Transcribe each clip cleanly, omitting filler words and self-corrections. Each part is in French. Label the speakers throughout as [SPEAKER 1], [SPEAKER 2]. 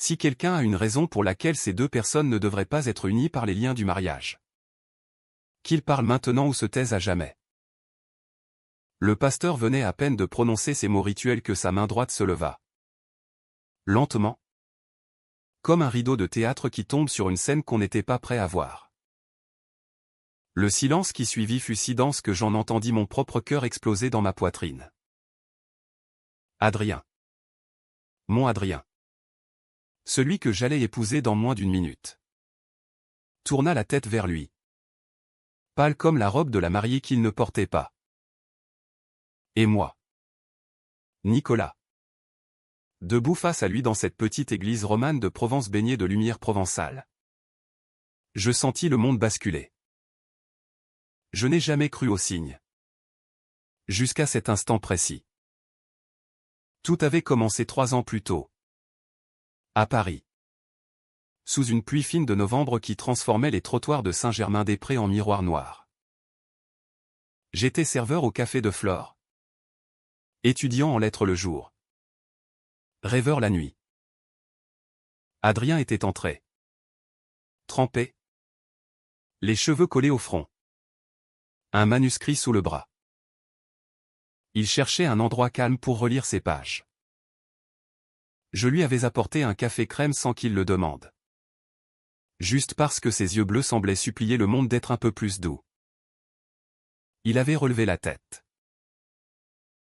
[SPEAKER 1] Si quelqu'un a une raison pour laquelle ces deux personnes ne devraient pas être unies par les liens du mariage, qu'il parle maintenant ou se taise à jamais. Le pasteur venait à peine de prononcer ces mots rituels que sa main droite se leva. Lentement. Comme un rideau de théâtre qui tombe sur une scène qu'on n'était pas prêt à voir. Le silence qui suivit fut si dense que j'en entendis mon propre cœur exploser dans ma poitrine. Adrien. Mon Adrien. Celui que j'allais épouser dans moins d'une minute. Tourna la tête vers lui. Pâle comme la robe de la mariée qu'il ne portait pas. Et moi. Nicolas. Debout face à lui dans cette petite église romane de Provence baignée de lumière provençale. Je sentis le monde basculer. Je n'ai jamais cru aux signes. Jusqu'à cet instant précis. Tout avait commencé 3 ans plus tôt. À Paris. Sous une pluie fine de novembre qui transformait les trottoirs de Saint-Germain-des-Prés en miroirs noirs. J'étais serveur au café de Flore. Étudiant en lettres le jour. Rêveur la nuit. Adrien était entré. Trempé. Les cheveux collés au front. Un manuscrit sous le bras. Il cherchait un endroit calme pour relire ses pages. Je lui avais apporté un café crème sans qu'il le demande. Juste parce que ses yeux bleus semblaient supplier le monde d'être un peu plus doux. Il avait relevé la tête.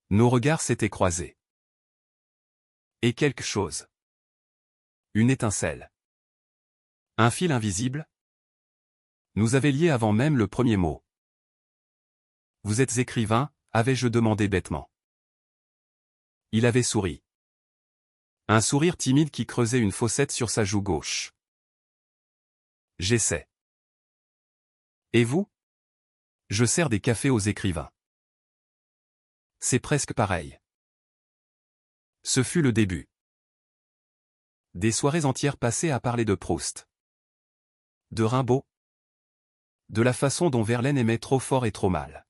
[SPEAKER 1] Nos regards s'étaient croisés. Et quelque chose. Une étincelle. Un fil invisible. Nous avait liés avant même le premier mot. Vous êtes écrivain, avais-je demandé bêtement. Il avait souri. Un sourire timide qui creusait une fossette sur sa joue gauche. J'essaie. Et vous? Je sers des cafés aux écrivains. C'est presque pareil. Ce fut le début. Des soirées entières passées à parler de Proust. De Rimbaud. De la façon dont Verlaine aimait trop fort et trop mal.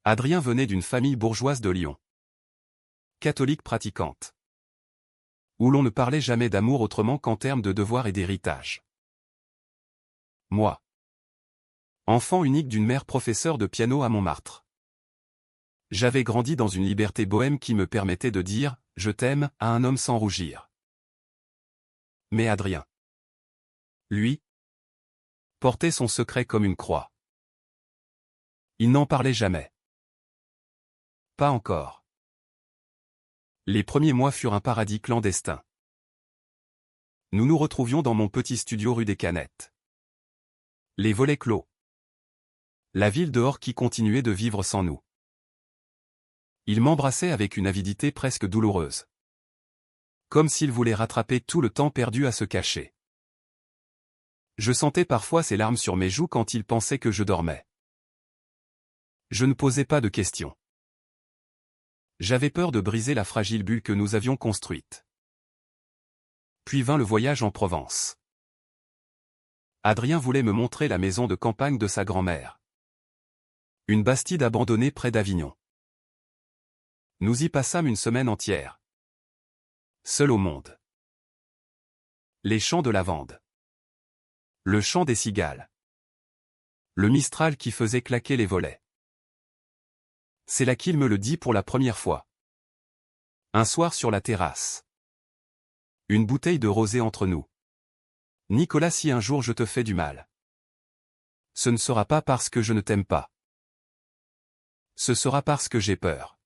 [SPEAKER 1] Adrien venait d'une famille bourgeoise de Lyon. Catholique pratiquante. Où l'on ne parlait jamais d'amour autrement qu'en termes de devoir et d'héritage. Moi. Enfant unique d'une mère professeure de piano à Montmartre. J'avais grandi dans une liberté bohème qui me permettait de dire « je t'aime » à un homme sans rougir. Mais Adrien. Lui. Portait son secret comme une croix. Il n'en parlait jamais. Pas encore. Les premiers mois furent un paradis clandestin. Nous nous retrouvions dans mon petit studio rue des Canettes. Les volets clos. La ville dehors qui continuait de vivre sans nous. Il m'embrassait avec une avidité presque douloureuse. Comme s'il voulait rattraper tout le temps perdu à se cacher. Je sentais parfois ses larmes sur mes joues quand il pensait que je dormais. Je ne posais pas de questions. J'avais peur de briser la fragile bulle que nous avions construite. Puis vint le voyage en Provence. Adrien voulait me montrer la maison de campagne de sa grand-mère. Une bastide abandonnée près d'Avignon. Nous y passâmes une semaine entière. Seul au monde. Les champs de lavande. Le chant des cigales. Le mistral qui faisait claquer les volets. C'est là qu'il me le dit pour la première fois. Un soir sur la terrasse. Une bouteille de rosé entre nous. Nicolas, si un jour je te fais du mal, ce ne sera pas parce que je ne t'aime pas. Ce sera parce que j'ai peur.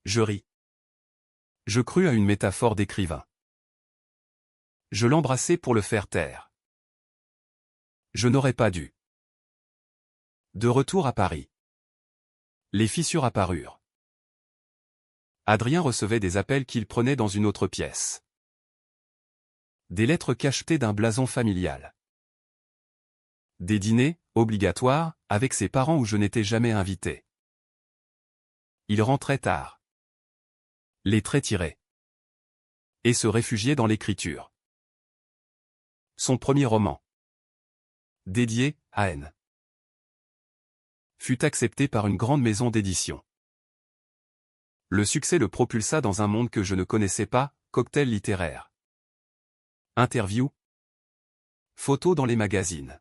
[SPEAKER 1] Je ris. Je crus à une métaphore d'écrivain. Je l'embrassai pour le faire taire. Je n'aurais pas dû. De retour à Paris. Les fissures apparurent. Adrien recevait des appels qu'il prenait dans une autre pièce. Des lettres cachetées d'un blason familial. Des dîners, obligatoires, avec ses parents où je n'étais jamais invité. Il rentrait tard. Les traits tirés. Et se réfugiait dans l'écriture. Son premier roman. Dédié à N. Fut accepté par une grande maison d'édition. Le succès le propulsa dans un monde que je ne connaissais pas, Cocktail littéraire. Interview. Photos dans les magazines.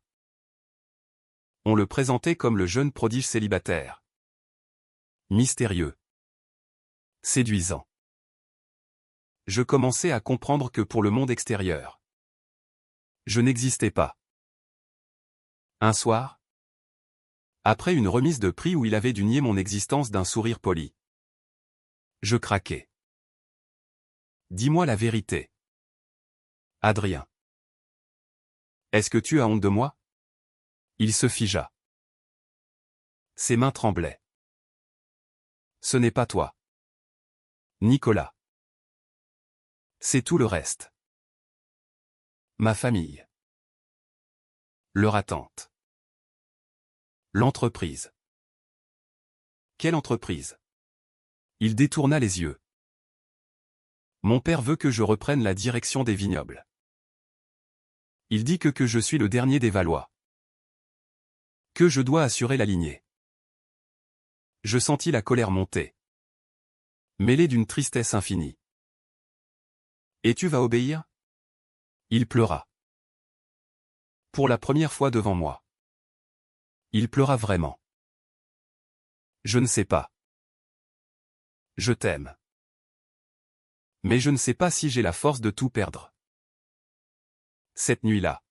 [SPEAKER 1] On le présentait comme le jeune prodige célibataire. Mystérieux. Séduisant. Je commençais à comprendre que pour le monde extérieur, je n'existais pas. Un soir, après une remise de prix où il avait dû nier mon existence d'un sourire poli, je craquai. Dis-moi la vérité. Adrien. Est-ce que tu as honte de moi? Il se figea. Ses mains tremblaient. Ce n'est pas toi. Nicolas. C'est tout le reste. Ma famille. Leur attente. L'entreprise. Quelle entreprise? Il détourna les yeux. Mon père veut que je reprenne la direction des vignobles. Il dit que je suis le dernier des Valois. Que je dois assurer la lignée. Je sentis la colère monter, mêlée d'une tristesse infinie. Et tu vas obéir? Il pleura. Pour la première fois devant moi. Il pleura vraiment. Je ne sais pas. Je t'aime. Mais je ne sais pas si j'ai la force de tout perdre. Cette nuit-là,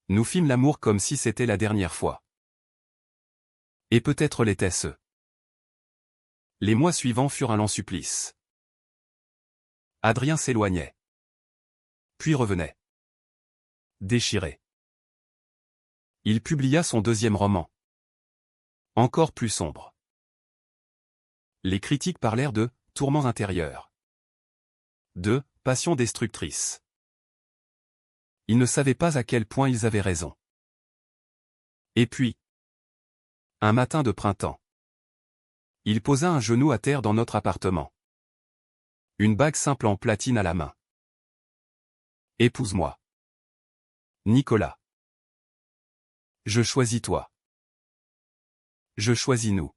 [SPEAKER 1] nous fîmes l'amour comme si c'était la dernière fois. Et peut-être l'était-ce. Les mois suivants furent un lent supplice. Adrien s'éloignait. Puis revenait. Déchiré. Il publia son deuxième roman. Encore plus sombre. Les critiques parlèrent de « tourments intérieurs », de « passion destructrice ». Ils ne savaient pas à quel point ils avaient raison. Et puis, un matin de printemps, il posa un genou à terre dans notre appartement. Une bague simple en platine à la main. Épouse-moi. Nicolas. Je choisis toi. Je choisis nous.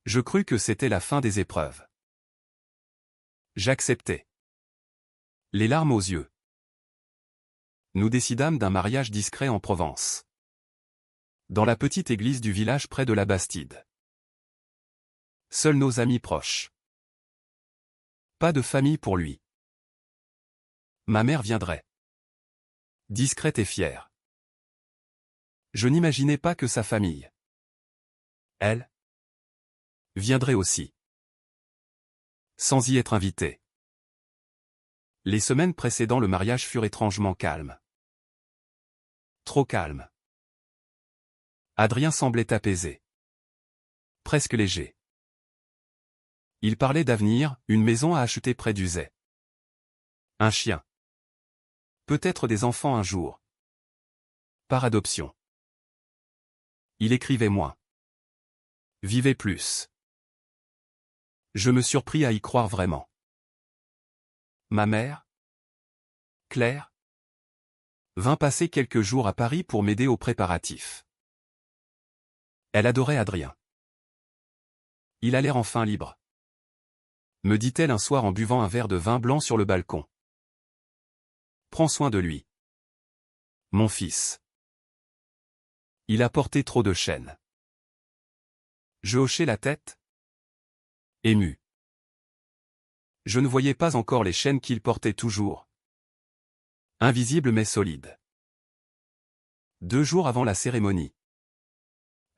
[SPEAKER 1] Je crus que c'était la fin des épreuves. J'acceptais. Les larmes aux yeux. Nous décidâmes d'un mariage discret en Provence. Dans la petite église du village près de la Bastide. Seuls nos amis proches. Pas de famille pour lui. Ma mère viendrait. Discrète et fière. Je n'imaginais pas que sa famille, elle, viendrait aussi. Sans y être invité. Les semaines précédant le mariage furent étrangement calmes. Trop calmes. Adrien semblait apaisé. Presque léger. Il parlait d'avenir, une maison à acheter près d'Uzès. Un chien. Peut-être des enfants un jour. Par adoption. Il écrivait moins. Vivait plus. Je me surpris à y croire vraiment. Ma mère, Claire, vint passer quelques jours à Paris pour m'aider aux préparatifs. Elle adorait Adrien. Il a l'air enfin libre. Me dit-elle un soir en buvant un verre de vin blanc sur le balcon. Prends soin de lui. Mon fils. Il a porté trop de chaînes. Je hochai la tête. Ému. Je ne voyais pas encore les chaînes qu'il portait toujours. Invisibles mais solides. 2 jours avant la cérémonie,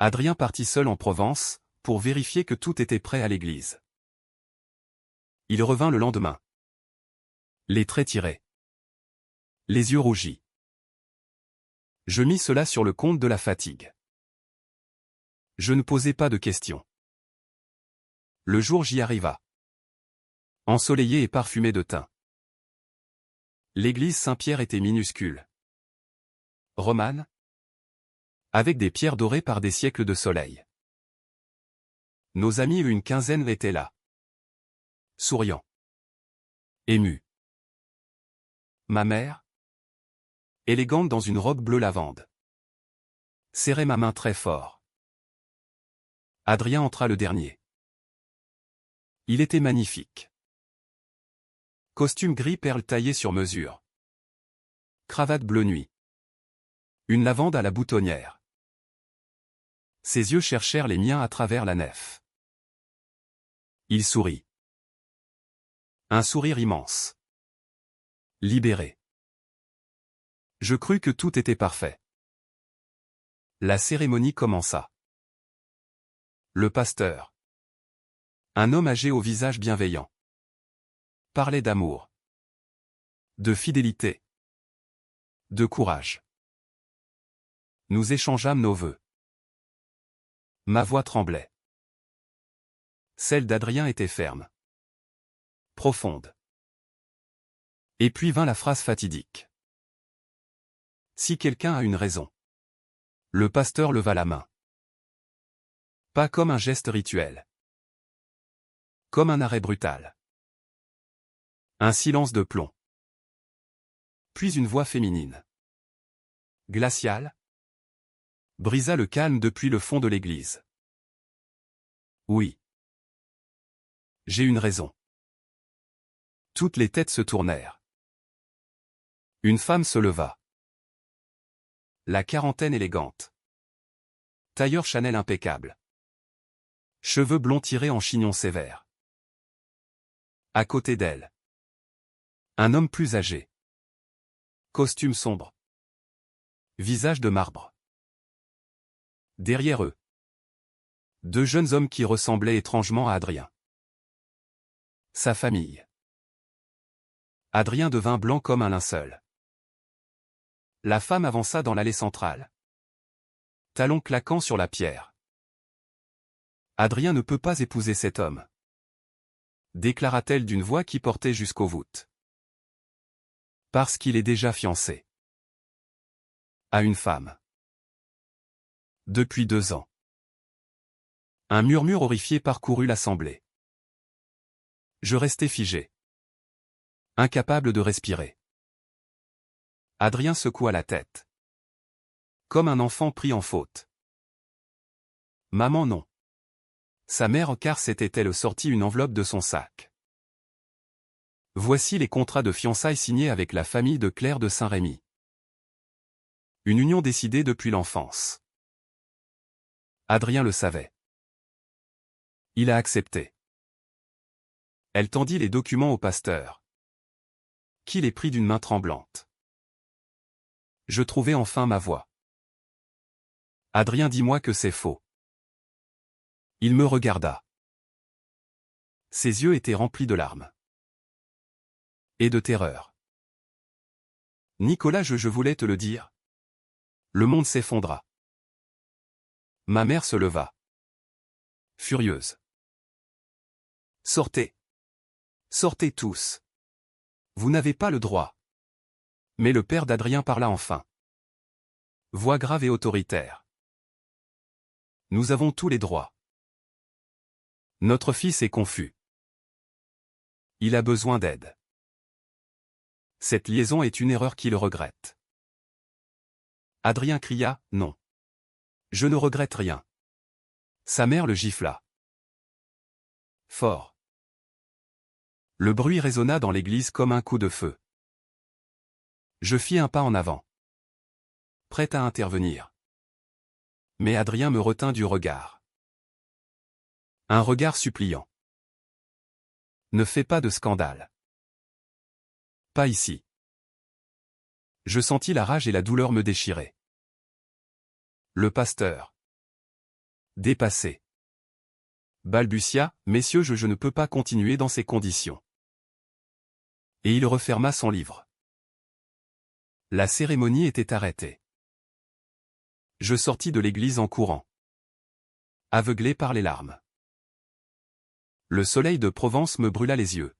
[SPEAKER 1] Adrien partit seul en Provence, pour vérifier que tout était prêt à l'église. Il revint le lendemain. Les traits tirés. Les yeux rougis. Je mis cela sur le compte de la fatigue. Je ne posais pas de questions. Le jour J arriva. Ensoleillé et parfumé de thym. L'église Saint-Pierre était minuscule. Romane. Avec des pierres dorées par des siècles de soleil. Nos amis une quinzaine étaient là. Souriant. Ému. Ma mère, élégante dans une robe bleu lavande, serrait ma main très fort. Adrien entra le dernier. Il était magnifique. Costume gris perle taillé sur mesure. Cravate bleu nuit. Une lavande à la boutonnière. Ses yeux cherchèrent les miens à travers la nef. Il sourit. Un sourire immense. Libéré. Je crus que tout était parfait. La cérémonie commença. Le pasteur. Un homme âgé au visage bienveillant. Parlait d'amour. De fidélité. De courage. Nous échangeâmes nos vœux. Ma voix tremblait. Celle d'Adrien était ferme. Profonde. Et puis vint la phrase fatidique. Si quelqu'un a une raison. Le pasteur leva la main. Pas comme un geste rituel. Comme un arrêt brutal. Un silence de plomb. Puis une voix féminine. Glaciale. Brisa le calme depuis le fond de l'église. Oui. J'ai une raison. Toutes les têtes se tournèrent. Une femme se leva. La quarantaine élégante. Tailleur Chanel impeccable. Cheveux blonds tirés en chignon sévère. À côté d'elle. Un homme plus âgé. Costume sombre. Visage de marbre. Derrière eux. Deux jeunes hommes qui ressemblaient étrangement à Adrien. Sa famille. Adrien devint blanc comme un linceul. La femme avança dans l'allée centrale. Talons claquant sur la pierre. Adrien ne peut pas épouser cet homme. Déclara-t-elle d'une voix qui portait jusqu'aux voûtes. Parce qu'il est déjà fiancé. À une femme. Depuis 2 ans. Un murmure horrifié parcourut l'assemblée. Je restai figé. Incapable de respirer. Adrien secoua la tête. Comme un enfant pris en faute. Maman non. Sa mère car s'était-elle sorti une enveloppe de son sac. Voici les contrats de fiançailles signés avec la famille de Claire de Saint-Rémy. Une union décidée depuis l'enfance. Adrien le savait. Il a accepté. Elle tendit les documents au pasteur. Qui les prit d'une main tremblante. Je trouvai enfin ma voix. Adrien, dis-moi que c'est faux. Il me regarda. Ses yeux étaient remplis de larmes. Et de terreur. Nicolas, je voulais te le dire. Le monde s'effondra. Ma mère se leva. Furieuse. Sortez. Sortez tous. Vous n'avez pas le droit. Mais le père d'Adrien parla enfin. Voix grave et autoritaire. Nous avons tous les droits. Notre fils est confus. Il a besoin d'aide. Cette liaison est une erreur qu'il regrette. Adrien cria, non. Je ne regrette rien. Sa mère le gifla. Fort. Le bruit résonna dans l'église comme un coup de feu. Je fis un pas en avant. Prêt à intervenir. Mais Adrien me retint du regard. Un regard suppliant. Ne fais pas de scandale. Pas ici. Je sentis la rage et la douleur me déchirer. Le pasteur. Dépassé. Balbutia, messieurs, je ne peux pas continuer dans ces conditions. Et il referma son livre. La cérémonie était arrêtée. Je sortis de l'église en courant. Aveuglé par les larmes. Le soleil de Provence me brûla les yeux.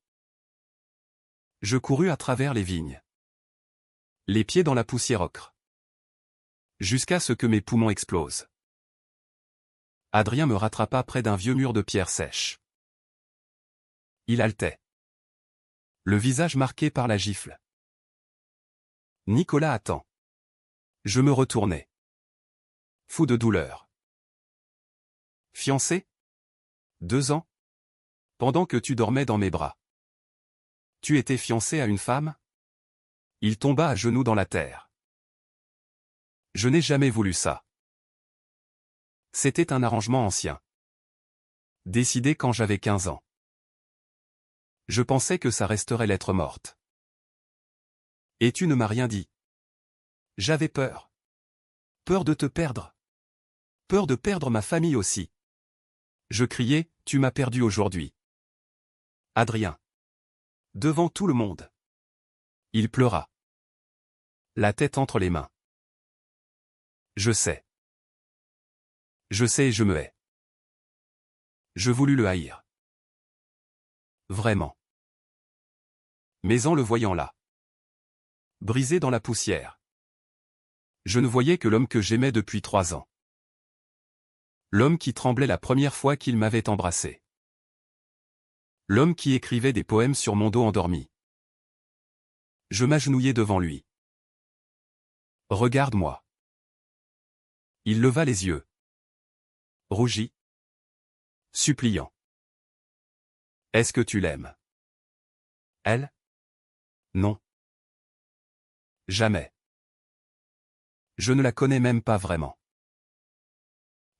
[SPEAKER 1] Je courus à travers les vignes. Les pieds dans la poussière ocre. Jusqu'à ce que mes poumons explosent. Adrien me rattrapa près d'un vieux mur de pierre sèche. Il haletait. Le visage marqué par la gifle. Nicolas, attend. Je me retournai. Fou de douleur. Fiancé ? 2 ans ? Pendant que tu dormais dans mes bras. Tu étais fiancé à une femme? Il tomba à genoux dans la terre. Je n'ai jamais voulu ça. C'était un arrangement ancien. Décidé quand j'avais 15 ans. Je pensais que ça resterait lettre morte. Et tu ne m'as rien dit. J'avais peur. Peur de te perdre. Peur de perdre ma famille aussi. Je criais, tu m'as perdu aujourd'hui. Adrien. Devant tout le monde. Il pleura. La tête entre les mains. Je sais. Je sais et je me hais. Je voulus le haïr. Vraiment. Mais en le voyant là. Brisé dans la poussière. Je ne voyais que l'homme que j'aimais depuis 3 ans. L'homme qui tremblait la première fois qu'il m'avait embrassé. L'homme qui écrivait des poèmes sur mon dos endormi. Je m'agenouillai devant lui. Regarde-moi. Il leva les yeux. Rougit. Suppliant. Est-ce que tu l'aimes? Elle? Non. Jamais. Je ne la connais même pas vraiment.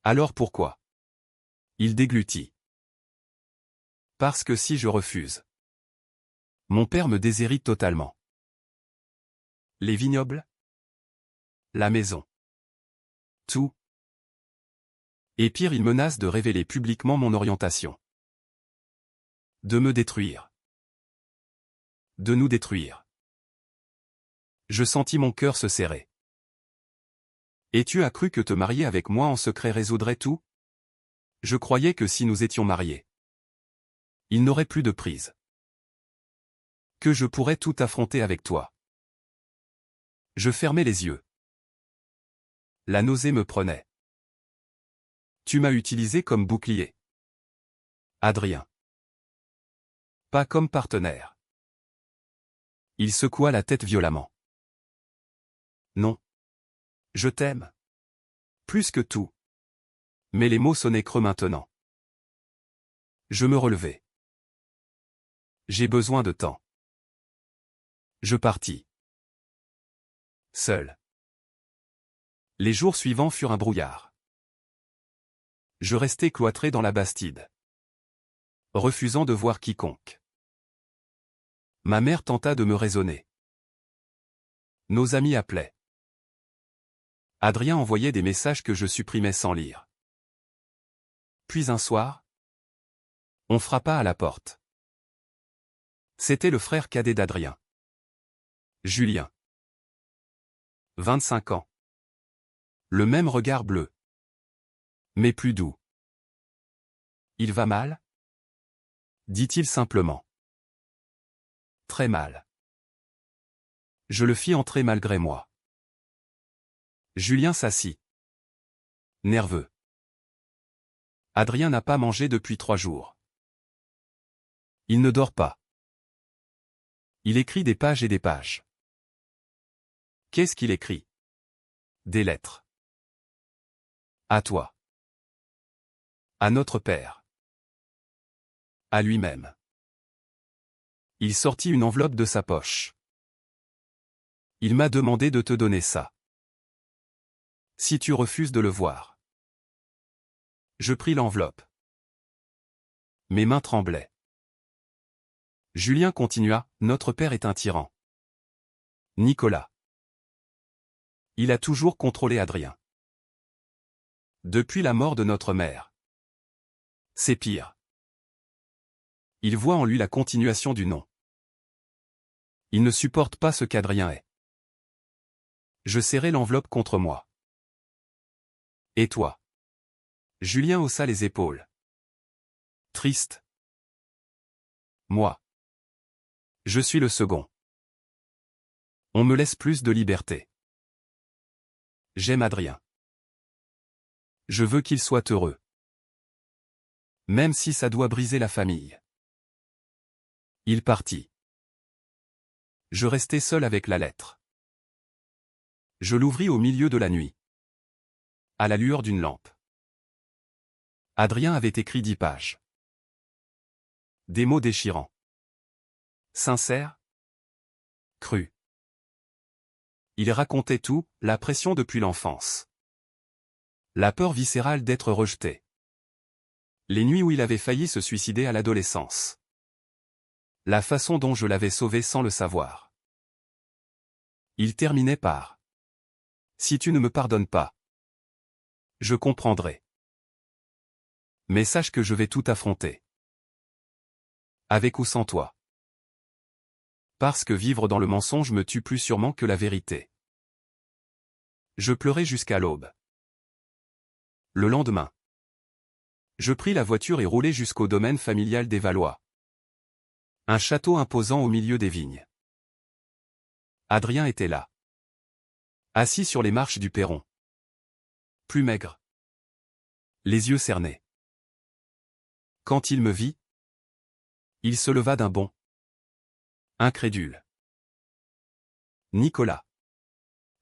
[SPEAKER 1] Alors pourquoi? Il déglutit. Parce que si je refuse, mon père me déshérite totalement. Les vignobles? La maison. Tout. Et pire, il menace de révéler publiquement mon orientation. De me détruire. De nous détruire. Je sentis mon cœur se serrer. Et tu as cru que te marier avec moi en secret résoudrait tout? Je croyais que si nous étions mariés, il n'aurait plus de prise. Que je pourrais tout affronter avec toi. Je fermais les yeux. La nausée me prenait. Tu m'as utilisé comme bouclier. Adrien. Pas comme partenaire. Il secoua la tête violemment. Non. Je t'aime. Plus que tout. Mais les mots sonnaient creux maintenant. Je me relevai. J'ai besoin de temps. Je partis. Seul. Les jours suivants furent un brouillard. Je restai cloîtré dans la Bastide. Refusant de voir quiconque. Ma mère tenta de me raisonner. Nos amis appelaient. Adrien envoyait des messages que je supprimais sans lire. Puis un soir, on frappa à la porte. C'était le frère cadet d'Adrien. Julien. 25 ans. Le même regard bleu. Mais plus doux. Il va mal? Dit-il simplement. Très mal. Je le fis entrer malgré moi. Julien s'assit. Nerveux. Adrien n'a pas mangé depuis 3 jours. Il ne dort pas. Il écrit des pages et des pages. Qu'est-ce qu'il écrit? Des lettres. À toi. À notre père. À lui-même. Il sortit une enveloppe de sa poche. Il m'a demandé de te donner ça. Si tu refuses de le voir. Je pris l'enveloppe. Mes mains tremblaient. Julien continua, notre père est un tyran. Nicolas. Il a toujours contrôlé Adrien. Depuis la mort de notre mère. C'est pire. Il voit en lui la continuation du nom. Il ne supporte pas ce qu'Adrien est. Je serrai l'enveloppe contre moi. Et toi? Julien haussa les épaules. Triste. Moi. Je suis le second. On me laisse plus de liberté. J'aime Adrien. Je veux qu'il soit heureux. Même si ça doit briser la famille. Il partit. Je restai seul avec la lettre. Je l'ouvris au milieu de la nuit. À la lueur d'une lampe. Adrien avait écrit 10 pages. Des mots déchirants. Sincère? Cru. Il racontait tout, la pression depuis l'enfance. La peur viscérale d'être rejeté. Les nuits où il avait failli se suicider à l'adolescence. La façon dont je l'avais sauvé sans le savoir. Il terminait par « Si tu ne me pardonnes pas, je comprendrai. Mais sache que je vais tout affronter. Avec ou sans toi. Parce que vivre dans le mensonge me tue plus sûrement que la vérité. » Je pleurais jusqu'à l'aube. Le lendemain, je pris la voiture et roulai jusqu'au domaine familial des Valois. Un château imposant au milieu des vignes. Adrien était là. Assis sur les marches du perron. Plus maigre. Les yeux cernés. Quand il me vit, il se leva d'un bond. Incrédule. Nicolas.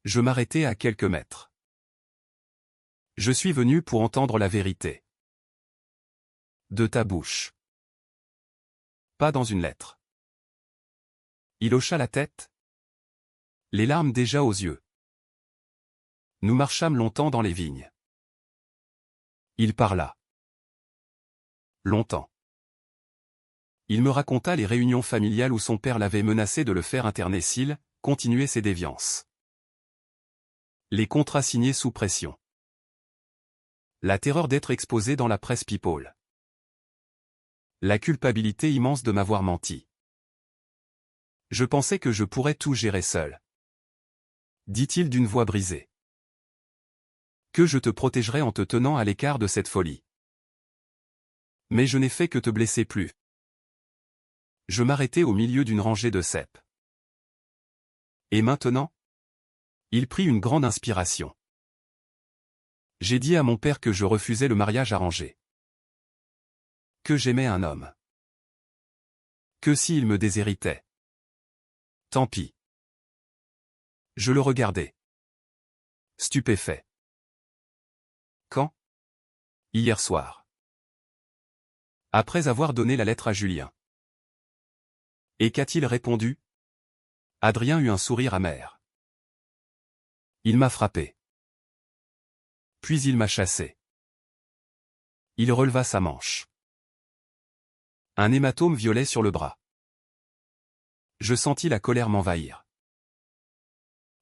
[SPEAKER 1] Je m'arrêtai à quelques mètres. Je suis venu pour entendre la vérité. De ta bouche. Pas dans une lettre. Il hocha la tête. Les larmes déjà aux yeux. Nous marchâmes longtemps dans les vignes. Il parla. Longtemps. Il me raconta les réunions familiales où son père l'avait menacé de le faire interner s'il continuait ses déviances. Les contrats signés sous pression. La terreur d'être exposé dans la presse people. La culpabilité immense de m'avoir menti. Je pensais que je pourrais tout gérer seul. Dit-il d'une voix brisée. Que je te protégerai en te tenant à l'écart de cette folie. Mais je n'ai fait que te blesser plus. Je m'arrêtai au milieu d'une rangée de cèpes. Et maintenant? Il prit une grande inspiration. J'ai dit à mon père que je refusais le mariage arrangé. Que j'aimais un homme. Que s'il me déshéritait. Tant pis. Je le regardais. Stupéfait. Quand? Hier soir. Après avoir donné la lettre à Julien. Et qu'a-t-il répondu? Adrien eut un sourire amer. Il m'a frappé. Puis il m'a chassé. Il releva sa manche. Un hématome violet sur le bras. Je sentis la colère m'envahir.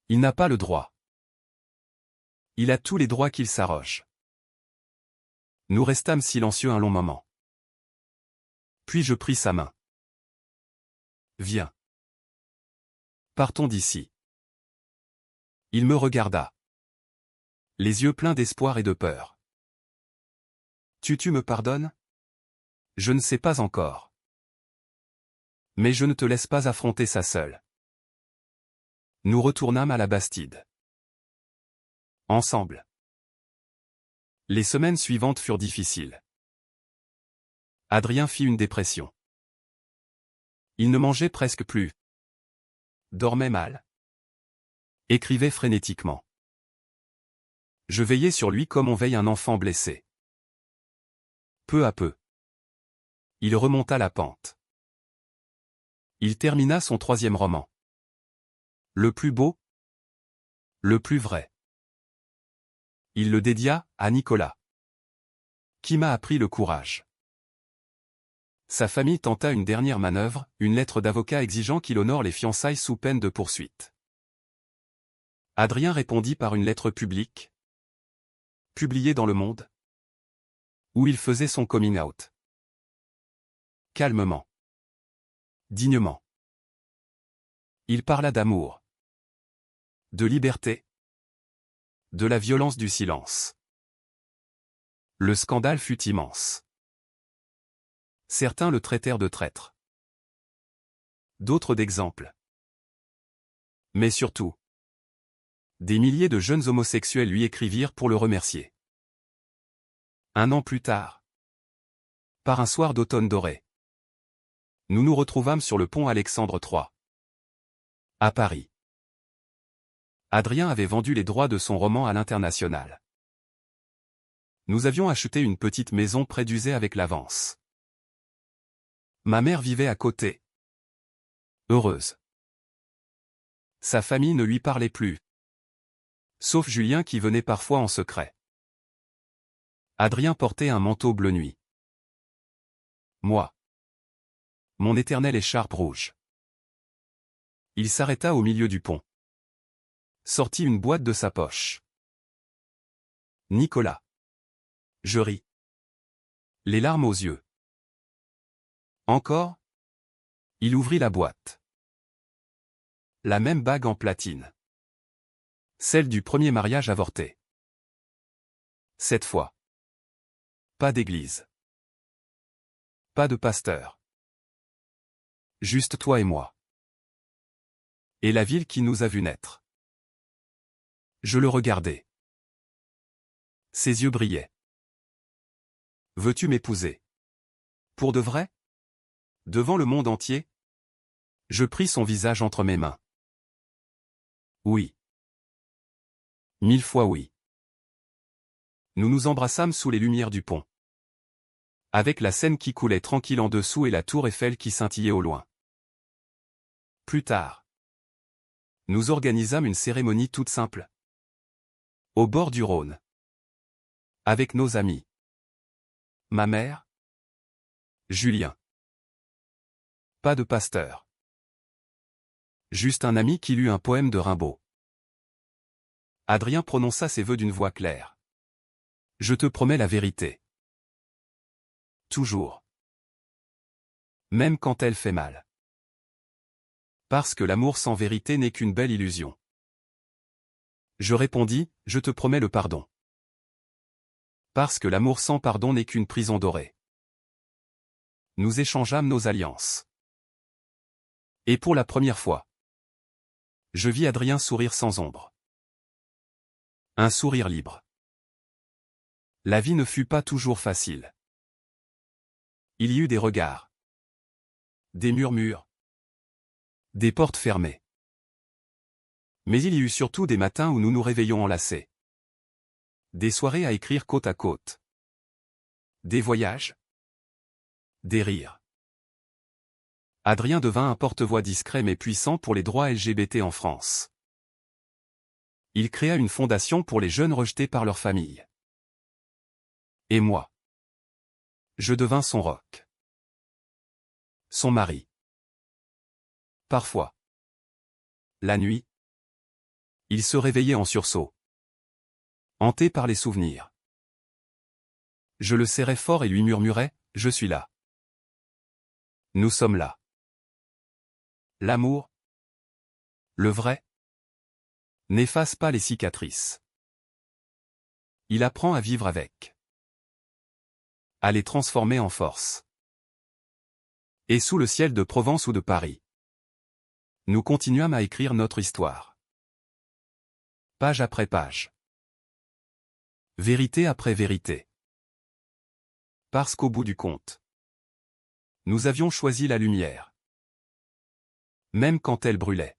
[SPEAKER 1] Il n'a pas le droit. Il a tous les droits qu'il s'arroge. Nous restâmes silencieux un long moment. Puis je pris sa main. Viens. Partons d'ici. Il me regarda. Les yeux pleins d'espoir et de peur. Tu me pardonnes? Je ne sais pas encore. Mais je ne te laisse pas affronter ça seul. Nous retournâmes à la Bastide. Ensemble. Les semaines suivantes furent difficiles. Adrien fit une dépression. Il ne mangeait presque plus. Dormait mal. Écrivait frénétiquement. Je veillais sur lui comme on veille un enfant blessé. Peu à peu. Il remonta la pente. Il termina son 3e roman. Le plus beau. Le plus vrai. Il le dédia à Nicolas. Qui m'a appris le courage. Sa famille tenta une dernière manœuvre, une lettre d'avocat exigeant qu'il honore les fiançailles sous peine de poursuite. Adrien répondit par une lettre publique. Publiée dans Le Monde. Où il faisait son coming out. Calmement. Dignement. Il parla d'amour. De liberté. De la violence du silence. Le scandale fut immense. Certains le traitèrent de traître. D'autres d'exemple. Mais surtout, des milliers de jeunes homosexuels lui écrivirent pour le remercier. 1 an plus tard, par un soir d'automne doré, nous nous retrouvâmes sur le pont Alexandre III. À Paris. Adrien avait vendu les droits de son roman à l'international. Nous avions acheté une petite maison près d'Uzès avec l'avance. Ma mère vivait à côté. heureuse. Sa famille ne lui parlait plus. Sauf Julien qui venait parfois en secret. Adrien portait un manteau bleu nuit. Moi. Mon éternelle écharpe rouge. Il s'arrêta au milieu du pont. Sortit une boîte de sa poche. Nicolas. Je ris. Les larmes aux yeux. Encore? Il ouvrit la boîte. La même bague en platine. Celle du premier mariage avorté. Cette fois. Pas d'église. Pas de pasteur. Juste toi et moi. Et la ville qui nous a vus naître. Je le regardais. Ses yeux brillaient. Veux-tu m'épouser? Pour de vrai? Devant le monde entier? Je pris son visage entre mes mains. Oui. 1000 fois oui. Nous nous embrassâmes sous les lumières du pont. Avec la Seine qui coulait tranquille en dessous et la tour Eiffel qui scintillait au loin. Plus tard, nous organisâmes une cérémonie toute simple. Au bord du Rhône. Avec nos amis. Ma mère. Julien. Pas de pasteur. Juste un ami qui lut un poème de Rimbaud. Adrien prononça ses vœux d'une voix claire. Je te promets la vérité. Toujours. Même quand elle fait mal. Parce que l'amour sans vérité n'est qu'une belle illusion. Je répondis, je te promets le pardon. Parce que l'amour sans pardon n'est qu'une prison dorée. Nous échangeâmes nos alliances. Et pour la première fois, je vis Adrien sourire sans ombre. Un sourire libre. La vie ne fut pas toujours facile. Il y eut des regards. Des murmures. Des portes fermées. Mais il y eut surtout des matins où nous nous réveillions enlacés. Des soirées à écrire côte à côte. Des voyages. Des rires. Adrien devint un porte-voix discret mais puissant pour les droits LGBT en France. Il créa une fondation pour les jeunes rejetés par leur famille. Et moi. Je devins son roc. Son mari. Parfois. La nuit. Il se réveillait en sursaut. Hanté par les souvenirs. Je le serrais fort et lui murmurais, je suis là. Nous sommes là. L'amour. Le vrai. N'efface pas les cicatrices. Il apprend à vivre avec. À les transformer en force. Et sous le ciel de Provence ou de Paris, nous continuâmes à écrire notre histoire. Page après page. Vérité après vérité. Parce qu'au bout du compte, nous avions choisi la lumière. Même quand elle brûlait.